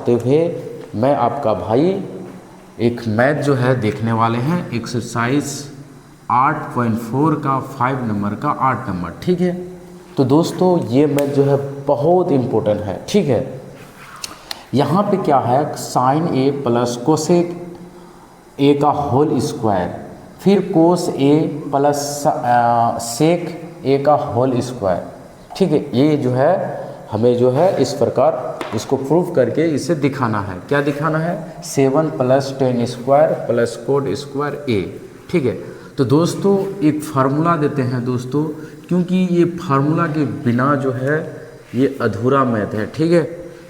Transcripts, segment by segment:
चाहते हुए मैं आपका भाई एक मैथ जो है देखने वाले हैं, एक्सरसाइज 8.4 का 5 नंबर का 8 नंबर। ठीक है, तो दोस्तों ये मैथ जो है बहुत इम्पोर्टेंट है। ठीक है, यहाँ पे क्या है, sine A plus cosec A का होल स्क्वायर, फिर कोस ए प्लस सेक ए का होल स्क्वायर। ठीक है, ये जो है हमें जो है इस प्रकार इसको प्रूव करके इसे दिखाना है। क्या दिखाना है, 7 + 10 स्क्वायर प्लस कोड स्क्वायर ए। ठीक है, तो दोस्तों एक फार्मूला देते हैं दोस्तों, क्योंकि ये फार्मूला के बिना जो है ये अधूरा मैथ है। ठीक है,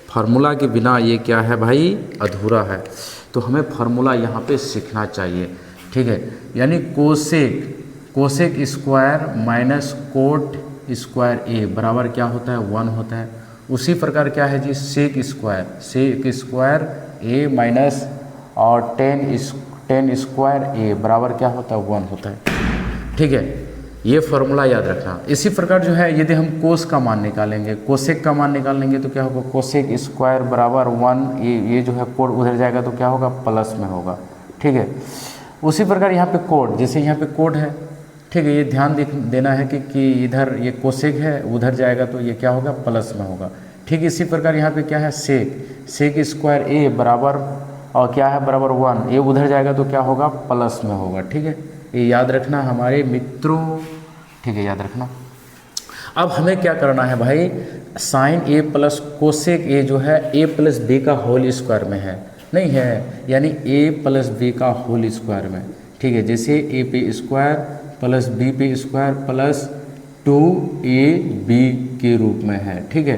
फार्मूला के बिना ये क्या है भाई, अधूरा है। तो हमें फार्मूला यहाँ पे सीखना चाहिए। ठीक है, यानी cosec square minus cot square A बराबर क्या होता है, 1 होता है। उसी प्रकार क्या है जी, सेक स्क्वायर ए माइनस और 10 स्क्वायर ए बराबर क्या होता है, 1 होता है। ठीक है, ये फार्मूला याद रखना। इसी प्रकार जो है यदि हम कोस का मान निकालेंगे, कोसेक का मान निकालेंगे तो क्या होगा, कोसेक स्क्वायर बराबर 1, ये जो है कोड उधर जाएगा तो क्या होगा, प्लस में होगा। ठीक है, उसी प्रकार यहाँ पे कोड, जैसे यहाँ पे कोड है, ठीक है, ये ध्यान देना है कि इधर ये कोसेक है, उधर जाएगा तो ये क्या होगा, प्लस में होगा। ठीक, इसी प्रकार यहाँ पे क्या है, सेक स्क्वायर ए बराबर और क्या है, बराबर 1, ये उधर जाएगा तो क्या होगा, प्लस में होगा। ठीक है, ये याद रखना हमारे मित्रों। ठीक है, याद रखना। अब हमें क्या करना है भाई, sine A plus cosec A जो है ए प्लस बी का होल स्क्वायर में है, नहीं है, यानी ए प्लस बी का होल स्क्वायर में। ठीक है, जैसे ए पे स्क्वायर प्लस बी पे स्क्वायर प्लस 2ab के रूप में है। ठीक है,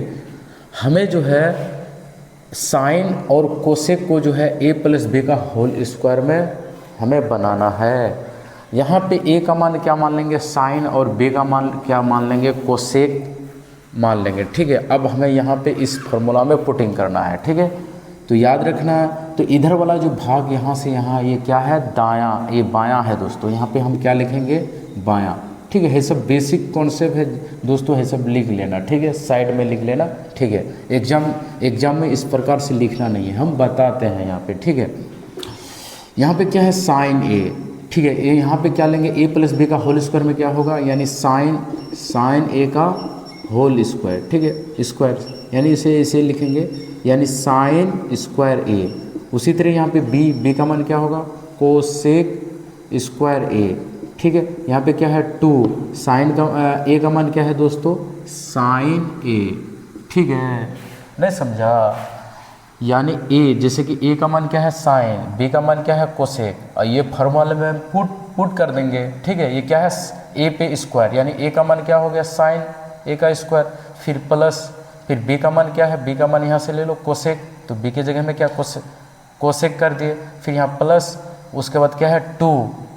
हमें जो है साइन और कोसेक को जो है ए प्लस बी का होल स्क्वायर में हमें बनाना है। यहाँ पे ए का मान क्या मान लेंगे, साइन, और बी का मान क्या मान लेंगे, कोसेक मान लेंगे। ठीक है, अब हमें यहाँ पे इस फॉर्मूला में पुटिंग करना है। ठीक है, तो याद रखना, तो इधर वाला जो भाग यहाँ से यहाँ ये क्या है, दायां, ये बायां है दोस्तों। यहाँ पे हम क्या लिखेंगे, बायां। ठीक है, ये सब बेसिक कॉन्सेप्ट है दोस्तों, ये सब लिख लेना। ठीक है, साइड में लिख लेना। ठीक है, एग्जाम में इस प्रकार से लिखना नहीं है, हम बताते हैं यहाँ पे। ठीक है, यहाँ पे क्या है, साइन ए। ठीक है, ये यहाँ पे क्या लेंगे, ए प्लस बी का होल स्क्वायर में क्या होगा, यानी साइन ए का होल स्क्वायर। ठीक है, स्क्वायर यानी इसे लिखेंगे, यानी साइन स्क्वायर ए। उसी तरह यहाँ पे बी का मान क्या होगा, कोसेक स्क्वायर ए। ठीक है, यहाँ पे क्या है, 2, साइन का ए का मान क्या है दोस्तों, साइन ए। ठीक है, नहीं समझा, यानी ए, जैसे कि ए का मान क्या है, साइन, बी का मान क्या है, कोसेक, और ये फॉर्मूले में पुट कर देंगे। ठीक है, ये क्या है, ए पे स्क्वायर, यानी ए का मान क्या हो गया, साइन ए का स्क्वायर, फिर प्लस, फिर बी का मान क्या है, बी का मान यहाँ से ले लो कोसेक, तो बी की जगह में क्या कोसेक कर दिए, फिर यहाँ प्लस, उसके बाद क्या है 2,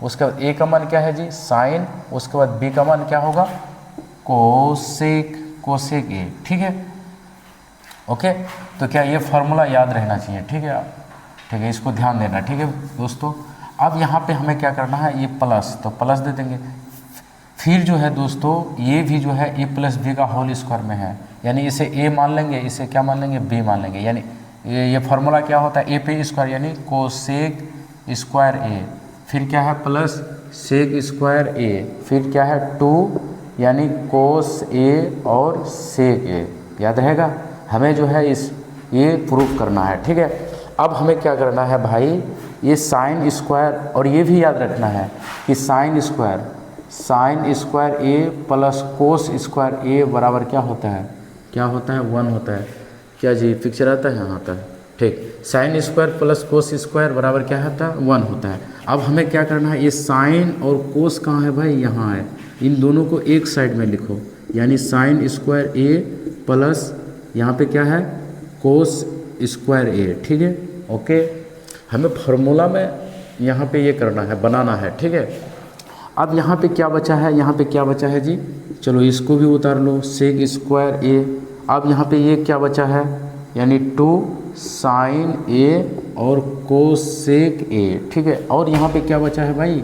उसके बाद ए का मान क्या है जी, साइन, उसके बाद बी का मान क्या होगा, कोसेक ए। ठीक है, ओके, तो क्या ये फार्मूला याद रहना चाहिए। ठीक है, ठीक है, इसको ध्यान देना। ठीक है दोस्तों, अब यहाँ पे हमें क्या करना है, ये प्लस, तो प्लस दे देंगे। फिर जो है दोस्तों ये भी जो है ए प्लस बी का होल स्क्वायर में है, यानी इसे ए मान लेंगे, इसे क्या मान लेंगे, बी मान लेंगे। यानी ये फार्मूला क्या होता है, ए पे स्क्वायर यानी कोसेक स्क्वायर ए, फिर क्या है प्लस सेक स्क्वायर ए, फिर क्या है 2 यानी कोस ए और सेक ए। याद रहेगा, हमें जो है ये प्रूफ करना है। ठीक है, अब हमें क्या करना है भाई, ये साइन स्क्वायर, और ये भी याद रखना है कि sine square A plus cos square A बराबर क्या होता है, 1 होता है। क्या जी, पिक्चर आता है, आता है। ठीक, sine square plus cos square बराबर क्या होता है, 1 होता है। अब हमें क्या करना है, ये साइन और कोस कहाँ है भाई, यहाँ है, इन दोनों को एक साइड में लिखो, यानी साइन स्क्वायर ए प्लस यहाँ पे क्या है, कोस स्क्वायर ए। ठीक है, ओके, हमें फार्मूला में यहाँ पे ये करना है, बनाना है। ठीक है, अब यहाँ पे क्या बचा है, यहाँ पे क्या बचा है जी, चलो इसको भी उतार लो, सेक स्क्वायर ए। अब यहाँ पे ये क्या बचा है, यानी 2 साइन ए और कोसेक ए। ठीक है, और यहाँ पे क्या बचा है भाई,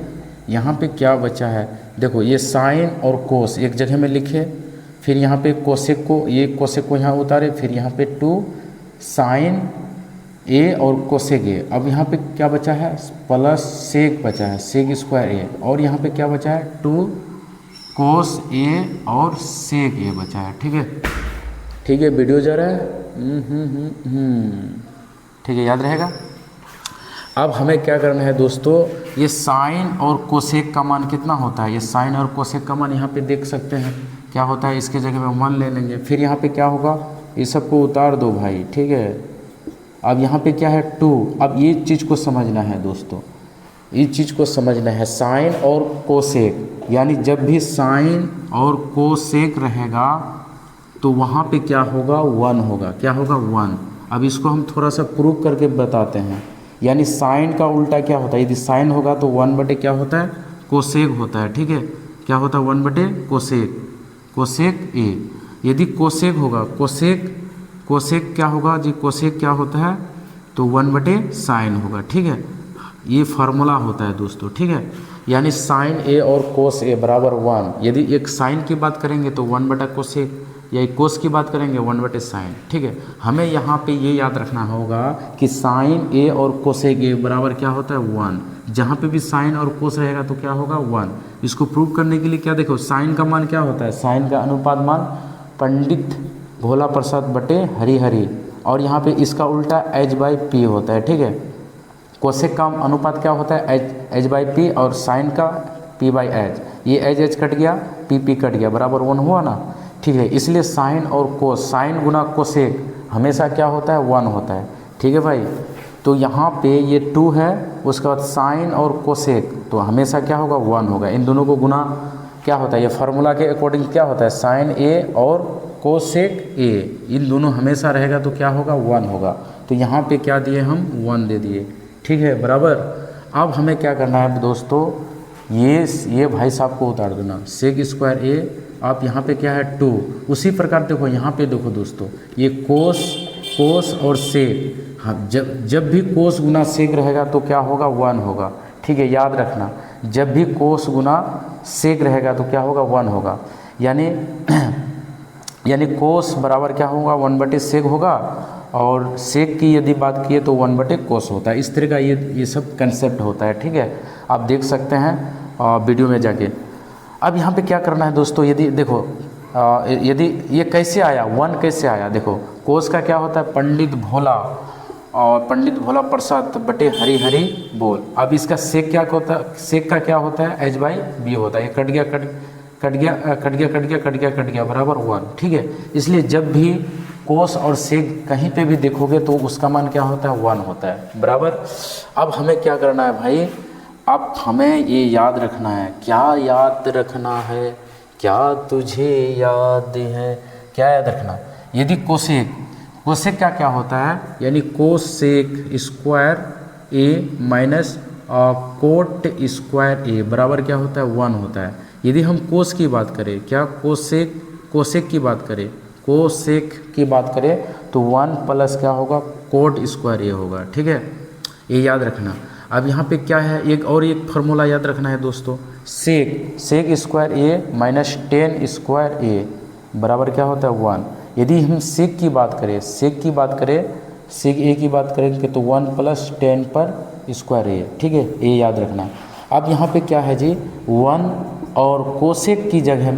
यहाँ पे क्या बचा है, देखो ये साइन और कोस एक जगह में लिखे, फिर यहाँ पे कोसेक को, ये कोसेक को यहाँ उतारे, फिर यहाँ पे 2 साइन ए और कोसेक ए। अब यहाँ पे क्या बचा है, प्लस सेक बचा है, सेक स्क्वायर ए, और यहाँ पे क्या बचा है, 2 कोस ए और सेक ए बचा है। ठीक है, ठीक है, वीडियो जा रहा है। ठीक है, याद रहेगा। अब हमें क्या करना है दोस्तों, ये साइन और कोसेक का मान कितना होता है, ये साइन और कोसेक का मान यहाँ पे देख सकते हैं क्या होता है, इसके जगह में 1 ले लेंगे। फिर यहाँ पे क्या होगा, ये सबको उतार दो भाई। ठीक है, अब यहाँ पे क्या है 2। अब ये चीज़ को समझना है दोस्तों, इस चीज़ को समझना है, साइन और कोसेक, यानी जब भी साइन और कोसेक रहेगा तो वहाँ पे क्या होगा, 1 होगा। क्या होगा, 1। अब इसको हम थोड़ा सा प्रूव करके बताते हैं। यानी साइन का उल्टा क्या होता है, यदि साइन होगा तो 1 बटे क्या होता है, कोसेक होता है। ठीक है, क्या होता है, 1 बटे कोसेक, कोसेक ए। यदि कोसेक होगा, कोसेक क्या होगा जी, कोसेक क्या होता है, तो 1 बटे साइन होगा। ठीक है, ये फार्मूला होता है दोस्तों। ठीक है, यानी साइन ए और कोस ए बराबर 1। यदि एक साइन की बात करेंगे तो 1 बटा कोसेक, या एक कोस की बात करेंगे 1 बटे साइन। ठीक है, हमें यहाँ पे ये याद रखना होगा कि साइन ए और कोसेक ए बराबर क्या होता है, 1। जहाँ पे भी साइन और कोस रहेगा तो क्या होगा, 1। इसको प्रूव करने के लिए क्या देखो, साइन का मान क्या होता है, साइन का अनुपात मान पंडित भोला प्रसाद बटे हरी हरी, और यहाँ पे इसका उल्टा h/p होता है। ठीक है, कोसेक का अनुपात क्या होता है, h/p, और साइन का p/h। ये h कट गया, p कट गया, बराबर 1 हुआ ना। ठीक है, इसलिए साइन और कोस, साइन गुना कोसेक हमेशा क्या होता है, 1 होता है। ठीक है भाई, तो यहाँ पे ये 2 है, उसके बाद साइन और कोसेक तो हमेशा क्या होगा, 1 होगा। इन दोनों को गुना क्या होता है, ये फार्मूला के अकॉर्डिंग क्या होता है, साइन ए और कोसेक ए, इन दोनों हमेशा रहेगा तो क्या होगा, 1 होगा। तो यहाँ पे क्या दिए हम, 1 दे दिए। ठीक है, बराबर। अब हमें क्या करना है दोस्तों, ये भाई साहब को उतार देना, सेक स्क्वायर ए। आप यहाँ पे क्या है 2, उसी प्रकार देखो यहाँ पे देखो दोस्तों, ये कोस और सेक, हाँ, जब भी कोस गुना सेक रहेगा तो क्या होगा, 1 होगा। ठीक है, याद रखना, जब भी कोस गुना सेक रहेगा तो क्या होगा, 1 होगा। यानी कोस बराबर क्या होगा, 1 बटे सेक होगा, और सेक की यदि बात किए तो 1 बटे कोस होता है। इस तरह का ये सब कंसेप्ट होता है। ठीक है, आप देख सकते हैं वीडियो में जाके। अब यहाँ पे क्या करना है दोस्तों, यदि देखो यदि ये कैसे आया, 1 कैसे आया, देखो कोस का क्या होता है, पंडित भोला, और पंडित भोला प्रसाद बटे हरी हरी बोल। अब इसका सेक क्या होता है, सेक का क्या होता है, h/b होता है। ये कट गया बराबर 1। ठीक है, इसलिए जब भी कोस और सेक कहीं पे भी देखोगे तो उसका मान क्या होता है, 1 होता है, बराबर। अब हमें क्या करना है भाई, अब हमें ये याद रखना है। क्या याद रखना है, क्या तुझे याद है, क्या याद रखना, यदि कोसेक का क्या होता है, यानी cosec square A minus cot square A बराबर क्या होता है, 1 होता है। यदि हम कोस की बात करें, क्या कोसेक की बात करें तो 1 प्लस क्या होगा, कोट स्क्वायर ए होगा। ठीक है, ये याद रखना। अब यहाँ पे क्या है, एक फार्मूला याद रखना है दोस्तों, sec square A minus ten square A बराबर क्या होता है, 1। यदि हम सेक की बात करें, सेक ए की बात करेंगे तो 1 प्लस 10 पर स्क्वायर ए। ठीक है, ये याद रखना। अब यहाँ पे क्या है जी, 1 और कोसेक की जगह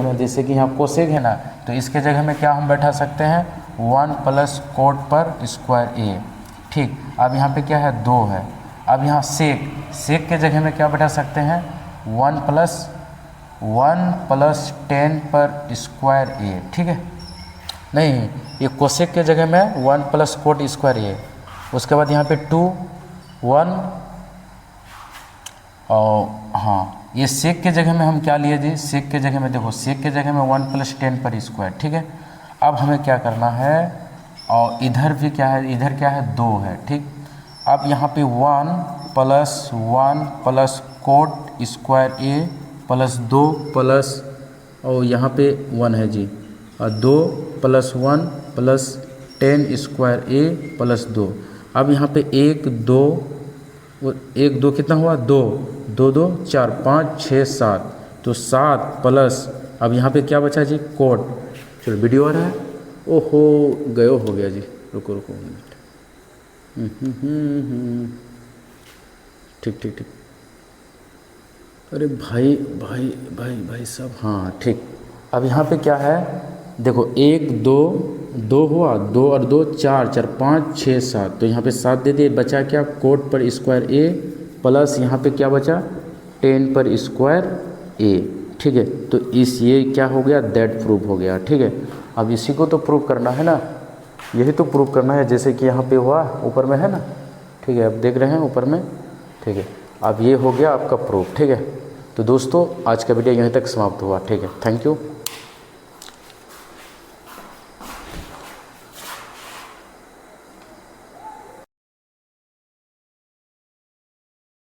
में जैसे कि यहाँ कोसेक है ना, तो इसके जगह में क्या हम बैठा सकते हैं, 1 प्लस कोट पर स्क्वायर ए। ठीक, अब यहाँ पे क्या है, 2 है। अब यहाँ सेक के जगह में क्या बैठा सकते हैं, 1 प्लस 10 पर स्क्वायर ए। ठीक है, नहीं, ये कोसेक के जगह में 1 प्लस कोट स्क्वायर ए। उसके बाद यहाँ पे 2 1, और हाँ, ये सेक के जगह में हम क्या लिए जी, सेक के जगह में देखो, सेक के जगह में 1 प्लस 10 पर स्क्वायर। ठीक है, अब हमें क्या करना है, और इधर भी क्या है, इधर क्या है, 2 है। ठीक, अब यहाँ पे 1 प्लस कोट स्क्वायर ए प्लस 2 प्लस, और यहाँ पे 1 है जी, और 2 प्लस 1 प्लस 10 स्क्वायर ए प्लस 2। अब यहाँ पे 1 2 कितना हुआ, 2 2 4 5 6 7, तो 7 प्लस, अब यहाँ पे क्या बचा जी, कोट। चलो वीडियो आ रहा है, ओहो गयो हो गया जी, रुको मिनट। ठीक ठीक ठीक। अरे भाई भाई भाई भाई साहब, हाँ ठीक। अब यहाँ पे क्या है, देखो 1 2 2 हुआ, 2 और 2 4, 4 5 6 7, तो यहाँ पे 7 दे दिए, बचा क्या, कोट पर स्क्वायर ए प्लस यहाँ पे क्या बचा, 10 पर स्क्वायर ए। ठीक है, तो इस ये क्या हो गया, दैट प्रूफ हो गया। ठीक है, अब इसी को तो प्रूफ करना है ना, यही तो प्रूफ करना है, जैसे कि यहाँ पे हुआ ऊपर में है ना। ठीक है, अब देख रहे हैं ऊपर में। ठीक है, अब ये हो गया आपका प्रूफ। ठीक है, तो दोस्तों आज का वीडियो यहीं तक समाप्त हुआ। ठीक है, थैंक यू।